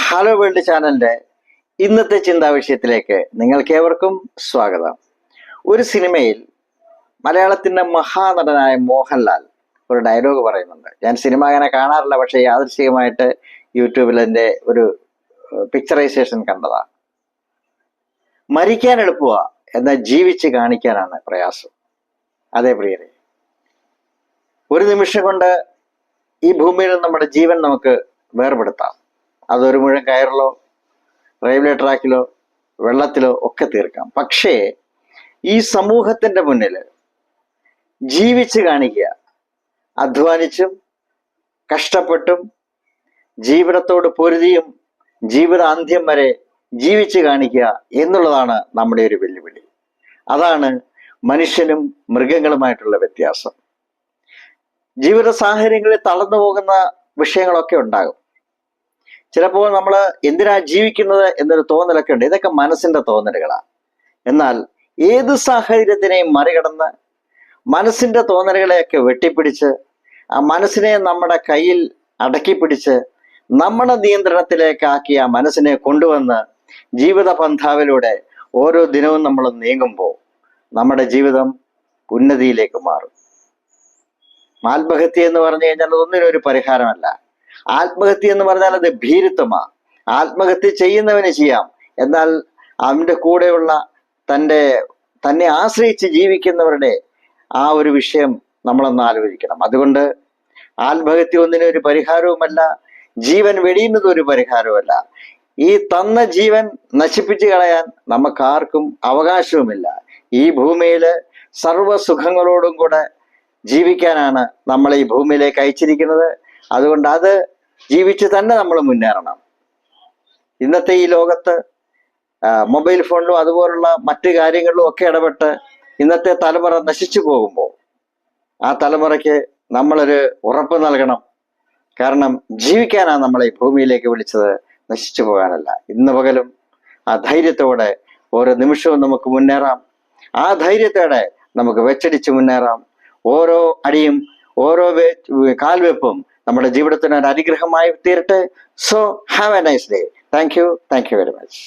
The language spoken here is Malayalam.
ഹലോ വേൾഡ് ചാനലിന്റെ ഇന്നത്തെ ചിന്താ വിഷയത്തിലേക്ക് നിങ്ങൾക്ക് ഏവർക്കും സ്വാഗതം. ഒരു സിനിമയിൽ മലയാളത്തിന്റെ മഹാനടനായ മോഹൻലാൽ ഒരു ഡയലോഗ് പറയുന്നുണ്ട്. ഞാൻ സിനിമ അങ്ങനെ കാണാറില്ല, പക്ഷെ യാദൃശ്ചികമായിട്ട് യൂട്യൂബിൽ എൻ്റെ ഒരു പിക്ചറൈസേഷൻ കണ്ടതാ. മരിക്കാൻ എളുപ്പമാ, എന്നാൽ ജീവിച്ച് കാണിക്കാനാണ് പ്രയാസം. അതേ പ്രിയരെ, ഒരു നിമിഷം കൊണ്ട് ഈ ഭൂമിയിൽ നമ്മുടെ ജീവൻ നമുക്ക് വേർപെടുത്താം. അതൊരു മുഴുവൻ കയറിലോ റെയിൽവേ ട്രാക്കിലോ വെള്ളത്തിലോ ഒക്കെ തീർക്കാം. പക്ഷേ ഈ സമൂഹത്തിന്റെ മുന്നിൽ ജീവിച്ച് കാണിക്കുക, അധ്വാനിച്ചും കഷ്ടപ്പെട്ടും ജീവിതത്തോട് പൊരുതിയും ജീവിതാന്ത്യം വരെ ജീവിച്ച് കാണിക്കുക എന്നുള്ളതാണ് നമ്മുടെ ഒരു വെല്ലുവിളി. അതാണ് മനുഷ്യനും മൃഗങ്ങളുമായിട്ടുള്ള വ്യത്യാസം. ജീവിത സാഹചര്യങ്ങളിൽ തളർന്നു പോകുന്ന വിഷയങ്ങളൊക്കെ ഉണ്ടാകും. ചിലപ്പോൾ നമ്മൾ എന്തിനാ ജീവിക്കുന്നത് എന്നൊരു തോന്നലൊക്കെ ഉണ്ട്. ഇതൊക്കെ മനസ്സിന്റെ തോന്നലുകളാണ്. എന്നാൽ ഏത് സാഹചര്യത്തിനെയും മറികടന്ന് മനസ്സിന്റെ തോന്നലുകളെയൊക്കെ വെട്ടിപ്പിടിച്ച് ആ മനസ്സിനെ നമ്മുടെ കയ്യിൽ അടക്കി പിടിച്ച് നമ്മുടെ നിയന്ത്രണത്തിലേക്കാക്കി ആ മനസ്സിനെ കൊണ്ടുവന്ന് ജീവിത പന്ഥാവിലൂടെ ഓരോ ദിനവും നമ്മൾ നീങ്ങുമ്പോൾ നമ്മുടെ ജീവിതം ഉന്നതിയിലേക്ക് മാറും. ആത്മഹത്യ എന്ന് പറഞ്ഞു കഴിഞ്ഞാൽ ഒന്നിനും ഒരു പരിഹാരമല്ല. ആത്മഹത്യ എന്ന് പറഞ്ഞാൽ അത് ഭീരുത്വമാ. ആത്മഹത്യ ചെയ്യുന്നവന് ചെയ്യാം, എന്നാൽ അവന്റെ കൂടെയുള്ള തന്നെ ആശ്രയിച്ച് ജീവിക്കുന്നവരുടെ ആ ഒരു വിഷയം നമ്മളൊന്ന് ആലോചിക്കണം. അതുകൊണ്ട് ആത്മഹത്യ ഒന്നിനും ഒരു പരിഹാരവുമല്ല, ജീവൻ വെടിയുന്നത് ഒരു പരിഹാരവുമല്ല. ഈ തന്ന ജീവൻ നശിപ്പിച്ചു കളയാൻ നമുക്കാർക്കും അവകാശവുമില്ല. ഈ ഭൂമിയില് സർവ്വസുഖങ്ങളോടും കൂടെ ജീവിക്കാനാണ് നമ്മളെ ഈ ഭൂമിയിലേക്ക് അയച്ചിരിക്കുന്നത്. അതുകൊണ്ട് അത് ജീവിച്ച് തന്നെ നമ്മൾ മുന്നേറണം. ഇന്നത്തെ ഈ ലോകത്ത് മൊബൈൽ ഫോണിലും അതുപോലുള്ള മറ്റു കാര്യങ്ങളിലും ഒക്കെ ഇടപെട്ട് ഇന്നത്തെ തലമുറ നശിച്ചു പോകുമ്പോൾ ആ തലമുറയ്ക്ക് നമ്മളൊരു ഉറപ്പ് നൽകണം. കാരണം ജീവിക്കാനാണ് നമ്മളെ ഈ ഭൂമിയിലേക്ക് വിളിച്ചത്, നശിച്ചു പോകാനല്ല. ഇന്ന് പകലും ആ ധൈര്യത്തോടെ ഓരോ നിമിഷവും നമുക്ക് മുന്നേറാം. ആ ധൈര്യത്തോടെ നമുക്ക് വെച്ചടിച്ച് മുന്നേറാം. ഓരോ അടിയും ഓരോ കാൽവെപ്പും നമ്മുടെ ജീവിതത്തിന് ഒരു അനുഗ്രഹമായി തീരട്ടെ. So have A nice day. Thank you very much.